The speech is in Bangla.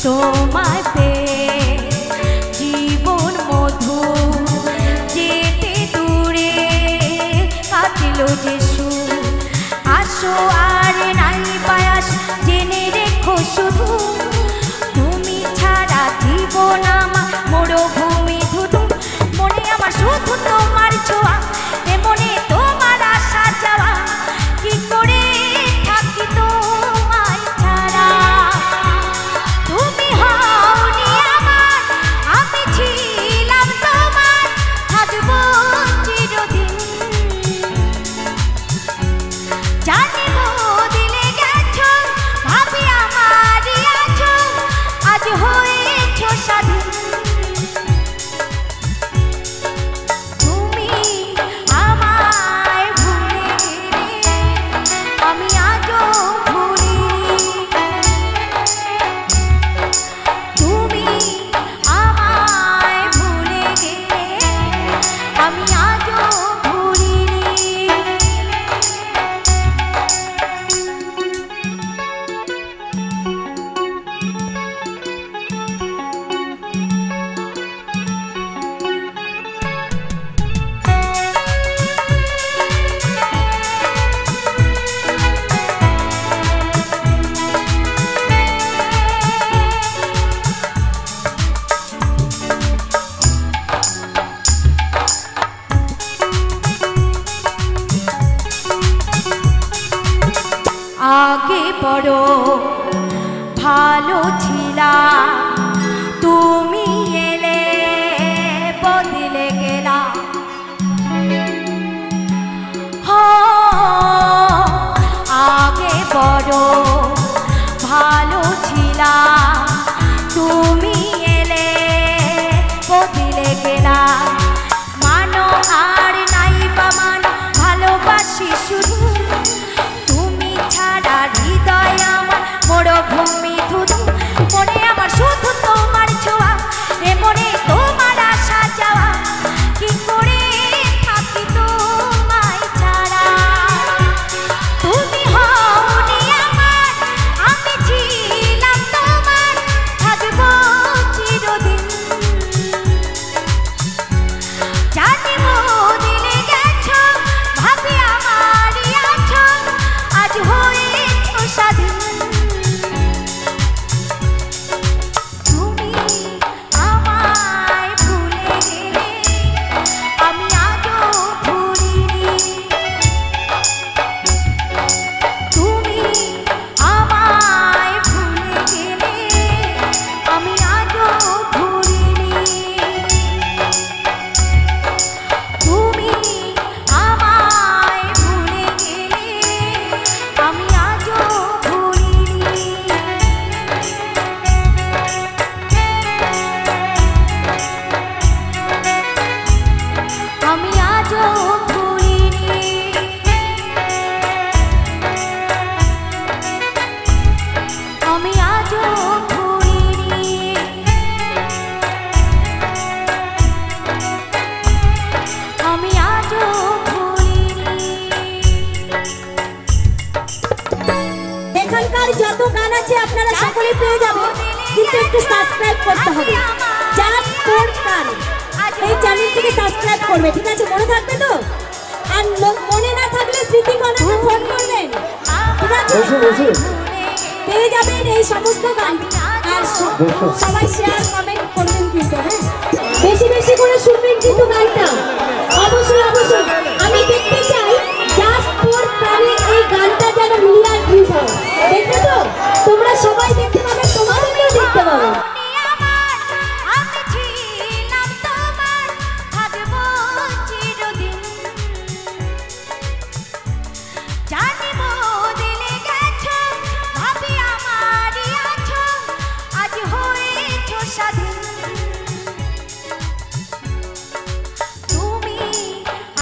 তোমায় পেয়ে জীবন মধু যেতে দূরে কাটিল যে সুর। আসো আর নাই পায়াস জেনে রেখো শুধু তুমি ছাড়া জীবন আমার মরুভূমি ধুধু। মনে আমার শুধু তোমার ছোঁয়া মনে তোমার আশা যাওয়া কি করে থাকি তোমায় ছাড়া। তুমি হওনি আমার আমি ছিলাম তোমার থাকবো চিরদিন। জানি বদলে গেছো ভাবি আমারই আছো আজ হয়েছো স্বাধীন। তুমি আমায় ভুলে গেলে আমি আজও ভুলিনি। তুমি আমায় ভুলে গেলে আমি আজও ভুলিনি। আগে বড় ভালো ছিলা তুমি এলে বদলে গেলা। আগে বড় ভালো ছিলা তুমি এলে বদলে গেলা। মানো আর নাই বা মানো ভালোবাসি শুধু তুমি ছাড়া হৃদয় আমার মরুভূমি ধুধু। মনে আমার শুধু তোমার ছোঁয়া মনে তোমার আশা যাওয়া কি করে থাকি তোমায় ছাড়া। তুমি হওনি আমার আমি ছিলাম তোমার থাকবো চিরদিন। জানি বদলে গেছো ভাবি আমারই আছো আজ হয়েছো স্বাধীন। তুমি আমায় ভুলে গেলে আমি আজও ভুলিনি। তুমি আমায় ভুলে গেলে আমি আজও ভুলিনি। তুমি আমায় ভুলে গেলে আমি আজও ভুলিনি। আমি আজও ভুলিনি। আমি আজও ভুলিনি। আমি আজও ভুলিনি। এখানকার যত গান আছে আপনারা সকলে পেয়ে যাবেন, কিন্তু একটু সাবস্ক্রাইব করতে হবে। জাস্ট ফর গান এই চ্যানেলটিকে সাবস্ক্রাইব করবে, ঠিক আছে? মনে থাকবে তো? আর মনে না থাকলে স্মৃতিকণাকে ফোন করবেন, ঠিক আছে? পেয়ে যাবেন এই সমস্ত গান। আর সবাই শেয়ার কমেন্ট করবেন কিন্তু, হ্যাঁ বেশি বেশি করে শুনবেন কিন্তু গানটা অবশ্যই অবশ্যই। আমি দেখতে চাই জাস্ট ফর গানে এই গানটা যেন মিলিয়ন ভিউজ হয়। দেখবে তো তোমরা সবাই দেখতে পাবে, তোমাদেরকেও দেখতে পাবে। আমি ছিলাম তোমার থাকবো চিরদিন। জানি বদলে গেছো ভাবি আমারই আছো আজ হয়েছো স্বাধীন।